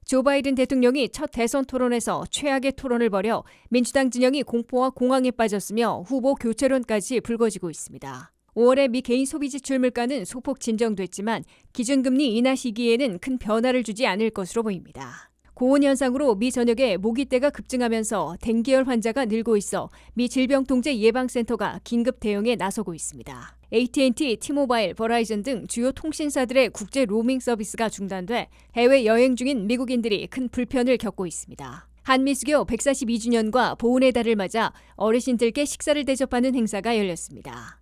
조 바이든 대통령이 첫 대선 토론에서 최악의 토론을 벌여 민주당 진영이 공포와 공황에 빠졌으며 후보 교체론까지 불거지고 있습니다. 5월에 미 개인 소비 지출 물가는 소폭 진정됐지만 기준금리 인하 시기에는 큰 변화를 주지 않을 것으로 보입니다. 고온 현상으로 미 전역에 모기떼가 급증하면서 댕기열 환자가 늘고 있어 미 질병통제예방센터가 긴급 대응에 나서고 있습니다. AT&T, T-모바일, 버라이즌 등 주요 통신사들의 국제 로밍 서비스가 중단돼 해외 여행 중인 미국인들이 큰 불편을 겪고 있습니다. 한미수교 142주년과 보훈의 달을 맞아 어르신들께 식사를 대접하는 행사가 열렸습니다.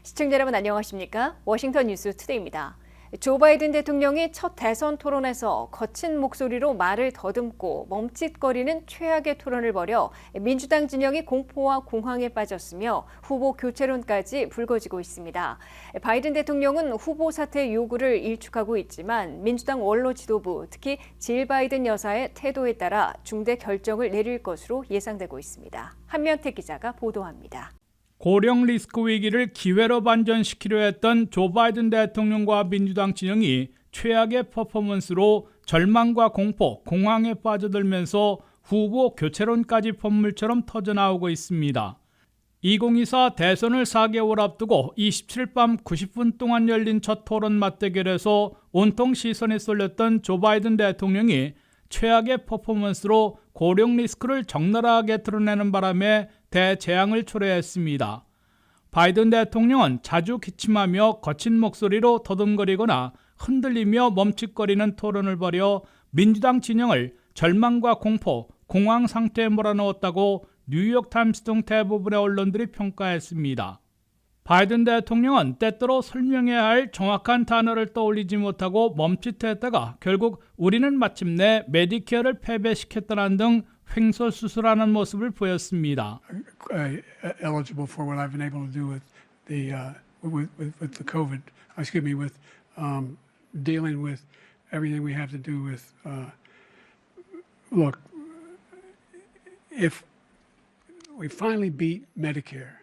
시청자 여러분 안녕하십니까? 워싱턴 뉴스 투데이입니다. 조 바이든 대통령이 첫 대선 토론에서 거친 목소리로 말을 더듬고 멈칫거리는 최악의 토론을 벌여 민주당 진영이 공포와 공황에 빠졌으며 후보 교체론까지 불거지고 있습니다. 바이든 대통령은 후보 사퇴 요구를 일축하고 있지만 민주당 원로 지도부, 특히 질 바이든 여사의 태도에 따라 중대 결정을 내릴 것으로 예상되고 있습니다. 한면태 기자가 보도합니다. 고령 리스크 위기를 기회로 반전시키려 했던 조 바이든 대통령과 민주당 진영이 최악의 퍼포먼스로 절망과 공포, 공황에 빠져들면서 후보 교체론까지 폰물처럼 터져나오고 있습니다. 2024 대선을 4개월 앞두고 27일 밤 90분 동안 열린 첫 토론 맞대결에서 온통 시선이 쏠렸던 조 바이든 대통령이 최악의 퍼포먼스로 고령 리스크를 적나라하게 드러내는 바람에 대재앙을 초래했습니다. 바이든 대통령은 자주 기침하며 거친 목소리로 더듬거리거나 흔들리며 멈칫거리는 토론을 벌여 민주당 진영을 절망과 공포, 공황 상태에 몰아넣었다고 뉴욕타임스 등 대부분의 언론들이 평가했습니다. 바이든 대통령은 때때로 설명해야 할 정확한 단어를 떠올리지 못하고 멈칫했다가 결국 우리는 마침내 메디케어를 패배시켰다는 등 횡설수설하는 모습을 보였습니다. Eligible for what I've been able to do with the COVID. With dealing with everything we have to do with. Look, if we finally beat Medicare.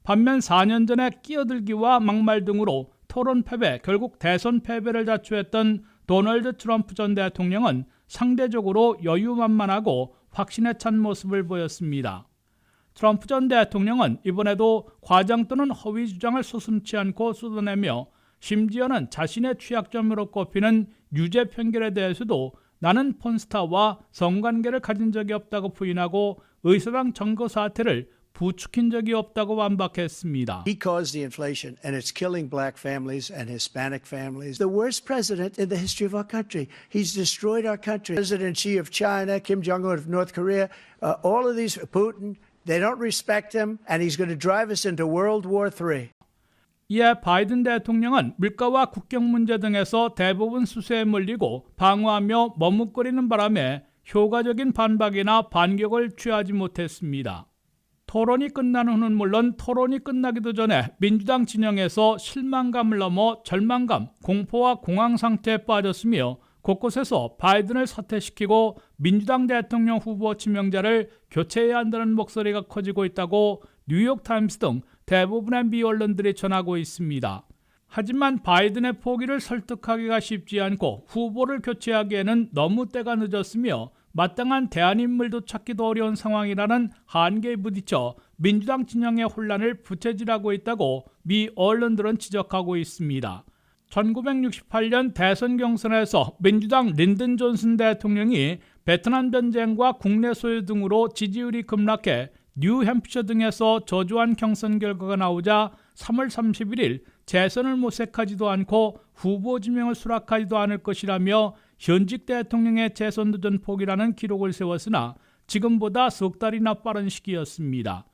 반면 4년 전에 끼어들기와 막말 등으로 토론 패배, 결국 대선 패배를 자초했던 도널드 트럼프 전 대통령은 상대적으로 여유만만하고 확신에 찬 모습을 보였습니다. 트럼프 전 대통령은 이번에도 과장 또는 허위 주장을 서슴지 않고 쏟아내며 심지어는 자신의 취약점으로 꼽히는 유죄 편결에 대해서도 나는 폰스타와 성관계를 가진 적이 없다고 부인하고 의사당 점거 사태를 부추긴 적이 없다고 반박했습니다. He caused the inflation and it's killing black families and Hispanic families. The worst president in the history of our country. He's destroyed our country. President Xi of China, Kim Jong-un of North Korea, all of these, Putin, they don't respect him and he's going to drive us into World War III. 이에 바이든 대통령은 물가와 국경 문제 등에서 대부분 수세에 몰리고 방어하며 머뭇거리는 바람에 효과적인 반박이나 반격을 취하지 못했습니다. 토론이 끝난 후는 물론 토론이 끝나기도 전에 민주당 진영에서 실망감을 넘어 절망감, 공포와 공황 상태에 빠졌으며 곳곳에서 바이든을 사퇴시키고 민주당 대통령 후보 지명자를 교체해야 한다는 목소리가 커지고 있다고 뉴욕타임스 등 대부분의 미 언론들이 전하고 있습니다. 하지만 바이든의 포기를 설득하기가 쉽지 않고 후보를 교체하기에는 너무 때가 늦었으며 마땅한 대안인물도 찾기도 어려운 상황이라는 한계에 부딪혀 민주당 진영의 혼란을 부채질하고 있다고 미 언론들은 지적하고 있습니다. 1968년 대선 경선에서 민주당 린든 존슨 대통령이 베트남 전쟁과 국내 소유 등으로 지지율이 급락해 뉴햄프셔 등에서 저조한 경선 결과가 나오자 3월 31일 재선을 모색하지도 않고 후보 지명을 수락하지도 않을 것이라며 현직 대통령의 재선 도전 포기라는 기록을 세웠으나 지금보다 석 달이나 빠른 시기였습니다.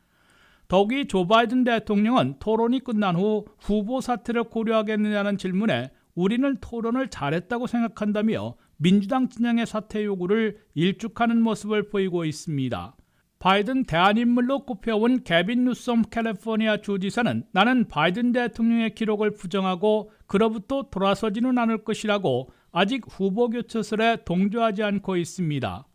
더욱이 조 바이든 대통령은 토론이 끝난 후 후보 사퇴를 고려하겠느냐는 질문에 우리는 토론을 잘했다고 생각한다며 민주당 진영의 사퇴 요구를 일축하는 모습을 보이고 있습니다. 바이든 대안인물로 꼽혀온 개빈 뉴섬 캘리포니아 주지사는 나는 바이든 대통령의 기록을 부정하고 그로부터 돌아서지는 않을 것이라고 아직 후보 교체설에 동조하지 않고 있습니다.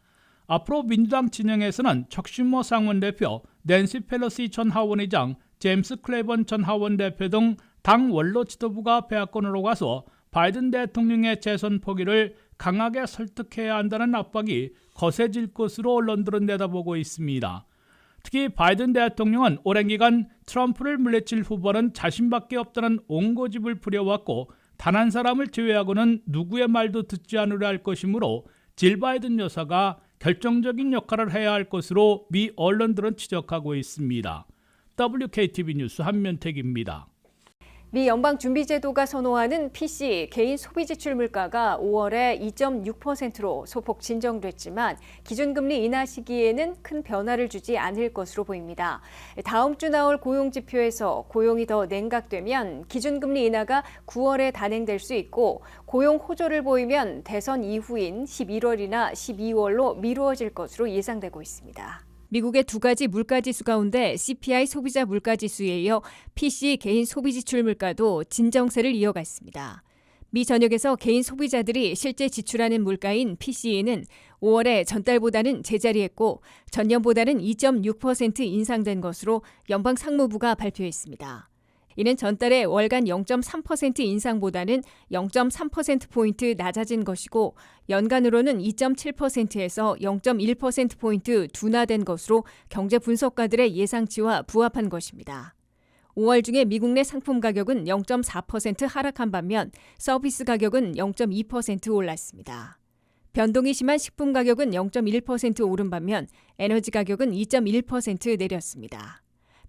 앞으로 민주당 진영에서는 척 슈머 상원대표, 낸시 펠로시 전 하원의장, 제임스 클레이번 전 하원대표 등 당 원로 지도부가 백악관으로 가서 바이든 대통령의 재선 포기를 강하게 설득해야 한다는 압박이 거세질 것으로 언론들은 내다보고 있습니다. 특히 바이든 대통령은 오랜 기간 트럼프를 물리칠 후보는 자신밖에 없다는 옹고집을 부려왔고 단 한 사람을 제외하고는 누구의 말도 듣지 않으려 할 것이므로 질 바이든 여사가 결정적인 역할을 해야 할 것으로 미 언론들은 지적하고 있습니다. WKTV 뉴스 한면택입니다. 미 연방준비제도가 선호하는 PC 개인 소비지출 물가가 5월에 2.6%로 소폭 진정됐지만 기준금리 인하 시기에는 큰 변화를 주지 않을 것으로 보입니다. 다음 주 나올 고용지표에서 고용이 더 냉각되면 기준금리 인하가 9월에 단행될 수 있고 고용 호조를 보이면 대선 이후인 11월이나 12월로 미루어질 것으로 예상되고 있습니다. 미국의 두 가지 물가지수 가운데 CPI 소비자 물가지수에 이어 PC 개인 소비지출 물가도 진정세를 이어갔습니다. 미 전역에서 개인 소비자들이 실제 지출하는 물가인 PCE는 5월에 전달보다는 제자리했고 전년보다는 2.6% 인상된 것으로 연방상무부가 발표했습니다. 이는 전달의 월간 0.3% 인상보다는 0.3%포인트 낮아진 것이고 연간으로는 2.7%에서 0.1%포인트 둔화된 것으로 경제 분석가들의 예상치와 부합한 것입니다. 5월 중에 미국 내 상품 가격은 0.4% 하락한 반면 서비스 가격은 0.2% 올랐습니다. 변동이 심한 식품 가격은 0.1% 오른 반면 에너지 가격은 2.1% 내렸습니다.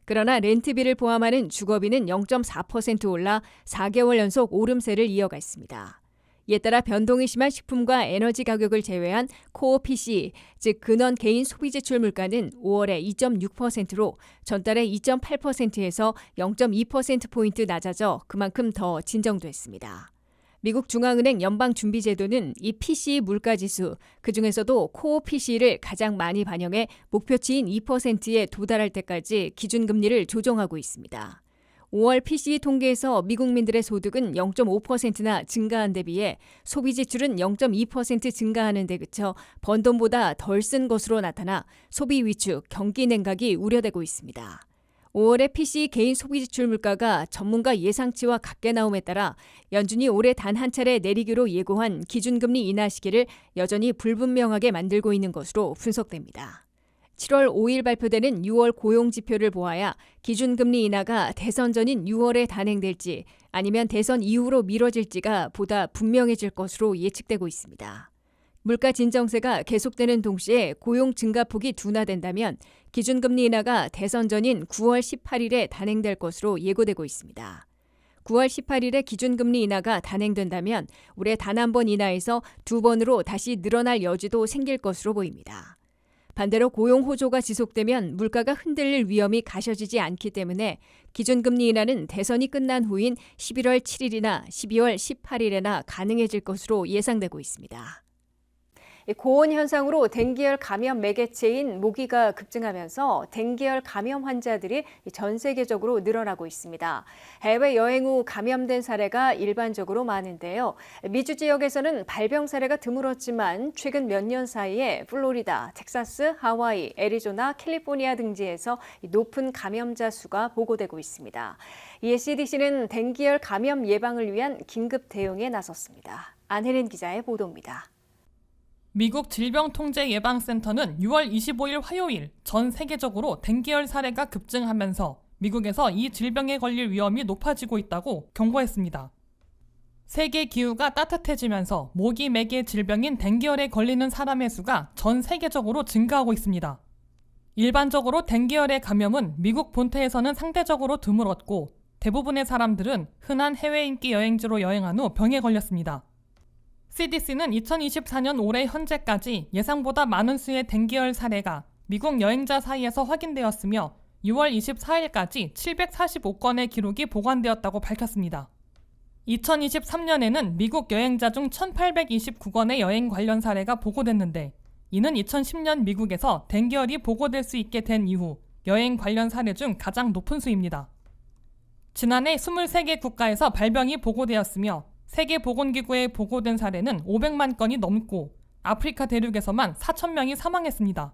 그러나 렌트비를 포함하는 주거비는 0.4% 올라 4개월 연속 오름세를 이어갔습니다. 이에 따라 변동이 심한 식품과 에너지 가격을 제외한 코어 PC, 즉 근원 개인 소비지출 물가는 5월에 2.6%로 전달의 2.8%에서 0.2%포인트 낮아져 그만큼 더 진정됐습니다. 미국 중앙은행 연방준비제도는 이 PCE 물가지수, 그중에서도 코어 PCE를 가장 많이 반영해 목표치인 2%에 도달할 때까지 기준금리를 조정하고 있습니다. 5월 PCE 통계에서 미국민들의 소득은 0.5%나 증가한 데 비해 소비 지출은 0.2% 증가하는 데 그쳐 번 돈보다 덜 쓴 것으로 나타나 소비 위축, 경기 냉각이 우려되고 있습니다. 5월의 PC 개인 소비지출 물가가 전문가 예상치와 같게 나옴에 따라 연준이 올해 단 한 차례 내리기로 예고한 기준금리 인하 시기를 여전히 불분명하게 만들고 있는 것으로 분석됩니다. 7월 5일 발표되는 6월 고용지표를 보아야 기준금리 인하가 대선 전인 6월에 단행될지 아니면 대선 이후로 미뤄질지가 보다 분명해질 것으로 예측되고 있습니다. 물가 진정세가 계속되는 동시에 고용 증가폭이 둔화된다면 기준금리 인하가 대선 전인 9월 18일에 단행될 것으로 예고되고 있습니다. 9월 18일에 기준금리 인하가 단행된다면 올해 단 한 번 인하에서 두 번으로 다시 늘어날 여지도 생길 것으로 보입니다. 반대로 고용 호조가 지속되면 물가가 흔들릴 위험이 가셔지지 않기 때문에 기준금리 인하는 대선이 끝난 후인 11월 7일이나 12월 18일에나 가능해질 것으로 예상되고 있습니다. 고온 현상으로 댕기열 감염 매개체인 모기가 급증하면서 댕기열 감염 환자들이 전 세계적으로 늘어나고 있습니다. 해외여행 후 감염된 사례가 일반적으로 많은데요. 미주 지역에서는 발병 사례가 드물었지만 최근 몇 년 사이에 플로리다, 텍사스, 하와이, 애리조나, 캘리포니아 등지에서 높은 감염자 수가 보고되고 있습니다. 이에 CDC는 댕기열 감염 예방을 위한 긴급 대응에 나섰습니다. 안혜린 기자의 보도입니다. 미국 질병통제예방센터는 6월 25일 화요일 전 세계적으로 댕기열 사례가 급증하면서 미국에서 이 질병에 걸릴 위험이 높아지고 있다고 경고했습니다. 세계 기후가 따뜻해지면서 모기 매개 질병인 댕기열에 걸리는 사람의 수가 전 세계적으로 증가하고 있습니다. 일반적으로 댕기열의 감염은 미국 본토에서는 상대적으로 드물었고 대부분의 사람들은 흔한 해외 인기 여행지로 여행한 후 병에 걸렸습니다. CDC는 2024년 올해 현재까지 예상보다 많은 수의 댕기열 사례가 미국 여행자 사이에서 확인되었으며 6월 24일까지 745건의 기록이 보관되었다고 밝혔습니다. 2023년에는 미국 여행자 중 1829건의 여행 관련 사례가 보고됐는데 이는 2010년 미국에서 댕기열이 보고될 수 있게 된 이후 여행 관련 사례 중 가장 높은 수입니다. 지난해 23개 국가에서 발병이 보고되었으며 세계보건기구에 보고된 사례는 500만 건이 넘고 아프리카 대륙에서만 4,000명이 사망했습니다.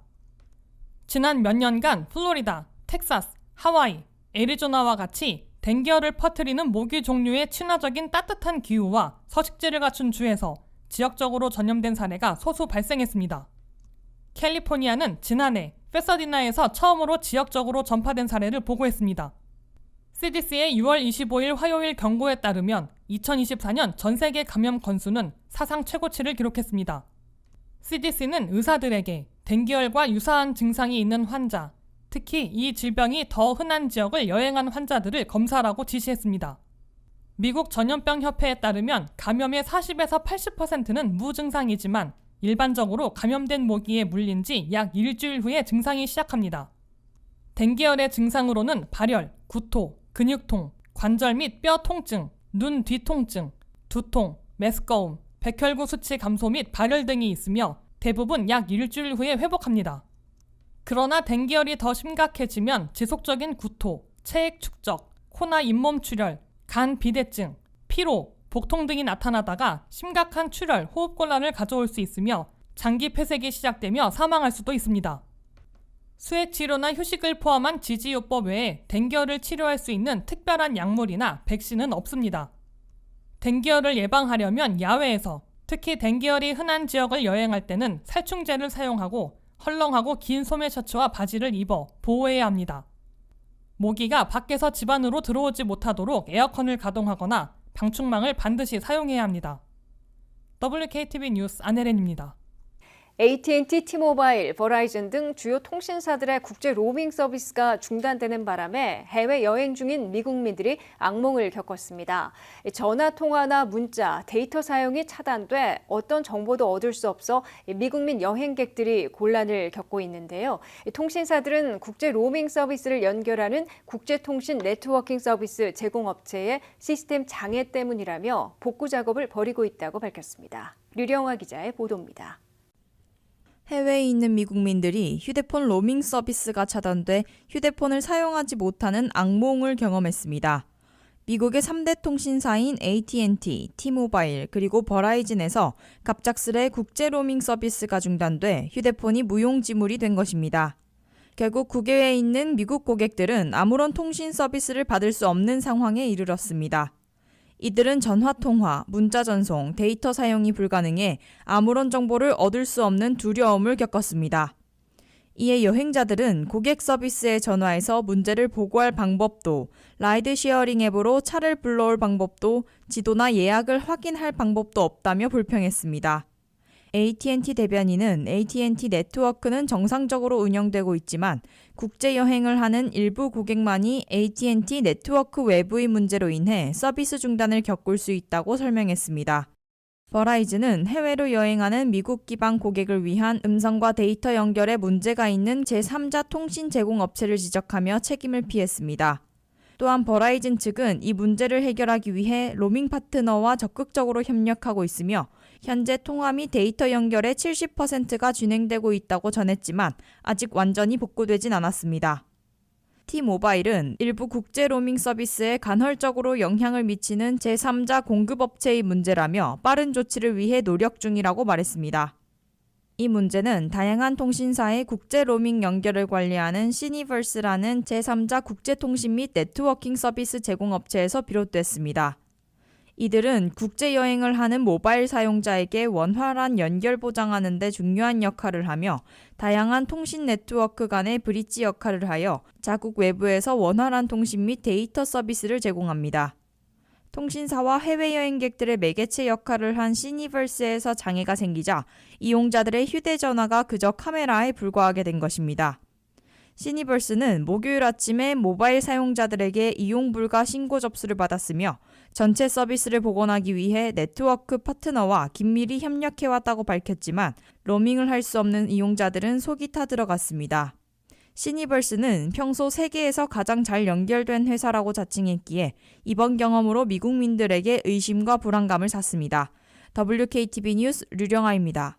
지난 몇 년간 플로리다, 텍사스, 하와이, 애리조나와 같이 댕기열을 퍼뜨리는 모기 종류의 친화적인 따뜻한 기후와 서식지를 갖춘 주에서 지역적으로 전염된 사례가 소수 발생했습니다. 캘리포니아는 지난해 페사디나에서 처음으로 지역적으로 전파된 사례를 보고했습니다. CDC의 6월 25일 화요일 경고에 따르면 2024년 전 세계 감염 건수는 사상 최고치를 기록했습니다. CDC는 의사들에게 댕기열과 유사한 증상이 있는 환자, 특히 이 질병이 더 흔한 지역을 여행한 환자들을 검사하라고 지시했습니다. 미국 전염병협회에 따르면 감염의 40에서 80%는 무증상이지만 일반적으로 감염된 모기에 물린 지 약 일주일 후에 증상이 시작합니다. 댕기열의 증상으로는 발열, 구토, 근육통, 관절 및 뼈 통증, 눈 뒤통증, 두통, 메스꺼움, 백혈구 수치 감소 및 발열 등이 있으며 대부분 약 일주일 후에 회복합니다. 그러나 댕기열이 더 심각해지면 지속적인 구토, 체액 축적, 코나 잇몸 출혈, 간 비대증, 피로, 복통 등이 나타나다가 심각한 출혈, 호흡곤란을 가져올 수 있으며 장기 폐색이 시작되며 사망할 수도 있습니다. 수액치료나 휴식을 포함한 지지요법 외에 댕기열을 치료할 수 있는 특별한 약물이나 백신은 없습니다. 댕기열을 예방하려면 야외에서, 특히 댕기열이 흔한 지역을 여행할 때는 살충제를 사용하고 헐렁하고 긴 소매 셔츠와 바지를 입어 보호해야 합니다. 모기가 밖에서 집 안으로 들어오지 못하도록 에어컨을 가동하거나 방충망을 반드시 사용해야 합니다. WKTV 뉴스 안혜린입니다. AT&T, T-모바일, 버라이즌 등 주요 통신사들의 국제 로밍 서비스가 중단되는 바람에 해외 여행 중인 미국민들이 악몽을 겪었습니다. 전화 통화나 문자, 데이터 사용이 차단돼 어떤 정보도 얻을 수 없어 미국민 여행객들이 곤란을 겪고 있는데요. 통신사들은 국제 로밍 서비스를 연결하는 국제통신 네트워킹 서비스 제공업체의 시스템 장애 때문이라며 복구 작업을 벌이고 있다고 밝혔습니다. 류령화 기자의 보도입니다. 해외에 있는 미국민들이 휴대폰 로밍 서비스가 차단돼 휴대폰을 사용하지 못하는 악몽을 경험했습니다. 미국의 3대 통신사인 AT&T, T-모바일 그리고 버라이즌에서 갑작스레 국제 로밍 서비스가 중단돼 휴대폰이 무용지물이 된 것입니다. 결국 국외에 있는 미국 고객들은 아무런 통신 서비스를 받을 수 없는 상황에 이르렀습니다. 이들은 전화통화, 문자 전송, 데이터 사용이 불가능해 아무런 정보를 얻을 수 없는 두려움을 겪었습니다. 이에 여행자들은 고객 서비스에 전화해서 문제를 보고할 방법도, 라이드 쉐어링 앱으로 차를 불러올 방법도, 지도나 예약을 확인할 방법도 없다며 불평했습니다. AT&T 대변인은 AT&T 네트워크는 정상적으로 운영되고 있지만 국제 여행을 하는 일부 고객만이 AT&T 네트워크 외부의 문제로 인해 서비스 중단을 겪을 수 있다고 설명했습니다. 버라이즌은 해외로 여행하는 미국 기반 고객을 위한 음성과 데이터 연결에 문제가 있는 제3자 통신 제공 업체를 지적하며 책임을 피했습니다. 또한 버라이즌 측은 이 문제를 해결하기 위해 로밍 파트너와 적극적으로 협력하고 있으며 현재 통화 및 데이터 연결의 70%가 진행되고 있다고 전했지만 아직 완전히 복구되진 않았습니다. T-모바일은 일부 국제 로밍 서비스에 간헐적으로 영향을 미치는 제3자 공급업체의 문제라며 빠른 조치를 위해 노력 중이라고 말했습니다. 이 문제는 다양한 통신사의 국제 로밍 연결을 관리하는 시니버스라는 제3자 국제통신 및 네트워킹 서비스 제공업체에서 비롯됐습니다. 이들은 국제 여행을 하는 모바일 사용자에게 원활한 연결 보장하는 데 중요한 역할을 하며 다양한 통신 네트워크 간의 브릿지 역할을 하여 자국 외부에서 원활한 통신 및 데이터 서비스를 제공합니다. 통신사와 해외여행객들의 매개체 역할을 한 시니버스에서 장애가 생기자 이용자들의 휴대전화가 그저 카메라에 불과하게 된 것입니다. 시니버스는 목요일 아침에 모바일 사용자들에게 이용 불가 신고 접수를 받았으며 전체 서비스를 복원하기 위해 네트워크 파트너와 긴밀히 협력해왔다고 밝혔지만 로밍을 할 수 없는 이용자들은 속이 타들어갔습니다. 시니버스는 평소 세계에서 가장 잘 연결된 회사라고 자칭했기에 이번 경험으로 미국민들에게 의심과 불안감을 샀습니다. WKTV 뉴스 류령아입니다.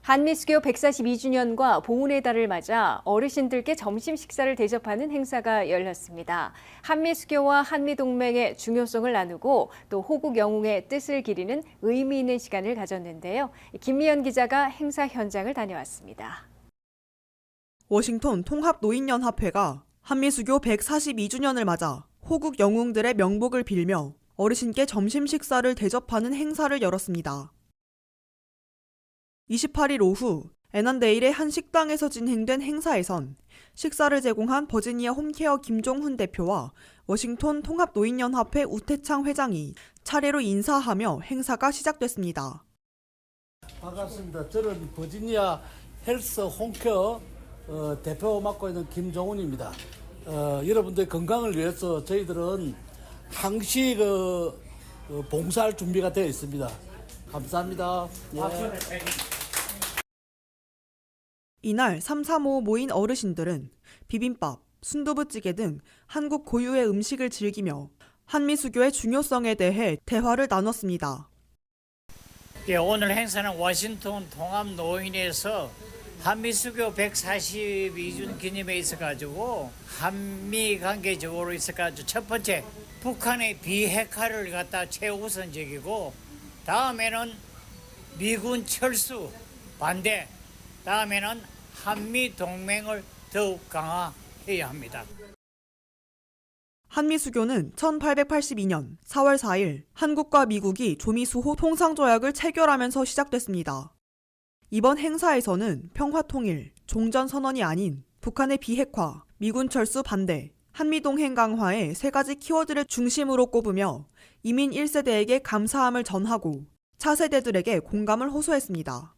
한미수교 142주년과 보훈의 달을 맞아 어르신들께 점심 식사를 대접하는 행사가 열렸습니다. 한미수교와 한미동맹의 중요성을 나누고 또 호국 영웅의 뜻을 기리는 의미 있는 시간을 가졌는데요. 김미연 기자가 행사 현장을 다녀왔습니다. 워싱턴 통합노인연합회가 한미수교 142주년을 맞아 호국 영웅들의 명복을 빌며 어르신께 점심 식사를 대접하는 행사를 열었습니다. 28일 오후 애난데일의 한 식당에서 진행된 행사에선 식사를 제공한 버지니아 홈케어 김종훈 대표와 워싱턴 통합노인연합회 우태창 회장이 차례로 인사하며 행사가 시작됐습니다. 반갑습니다. 저는 버지니아 헬스 홈케어 대표 맡고 있는 김종훈입니다. 여러분들의 건강을 위해서 저희들은 항시 봉사할 준비가 되어 있습니다. 감사합니다. 예. 이날 335 모인 어르신들은 비빔밥, 순두부찌개 등 한국 고유의 음식을 즐기며 한미수교의 중요성에 대해 대화를 나눴습니다. 예, 오늘 행사는 워싱턴 통합노인에서 한미수교 142주 기념에 있어가지고 한미 관계적으로 있어가지고 첫 번째 북한의 비핵화를 갖다 최우선적이고 다음에는 미군 철수 반대, 다음에는 한미 동맹을 더욱 강화해야 합니다. 한미수교는 1882년 4월 4일 한국과 미국이 조미수호 통상조약을 체결하면서 시작됐습니다. 이번 행사에서는 평화통일, 종전선언이 아닌 북한의 비핵화, 미군 철수 반대, 한미동행 강화의 세 가지 키워드를 중심으로 꼽으며 이민 1세대에게 감사함을 전하고 차세대들에게 공감을 호소했습니다.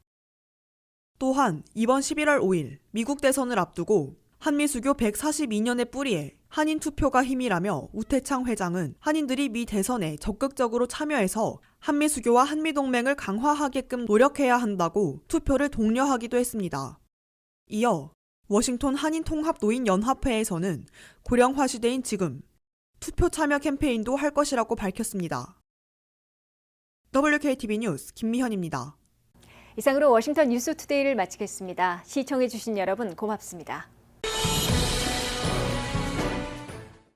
또한 이번 11월 5일 미국 대선을 앞두고 한미수교 142년의 뿌리에 한인 투표가 힘이라며 우태창 회장은 한인들이 미 대선에 적극적으로 참여해서 한미수교와 한미동맹을 강화하게끔 노력해야 한다고 투표를 독려하기도 했습니다. 이어 워싱턴 한인통합노인연합회에서는 고령화 시대인 지금 투표 참여 캠페인도 할 것이라고 밝혔습니다. WKTV 뉴스 김미현입니다. 이상으로 워싱턴 뉴스투데이를 마치겠습니다. 시청해주신 여러분 고맙습니다.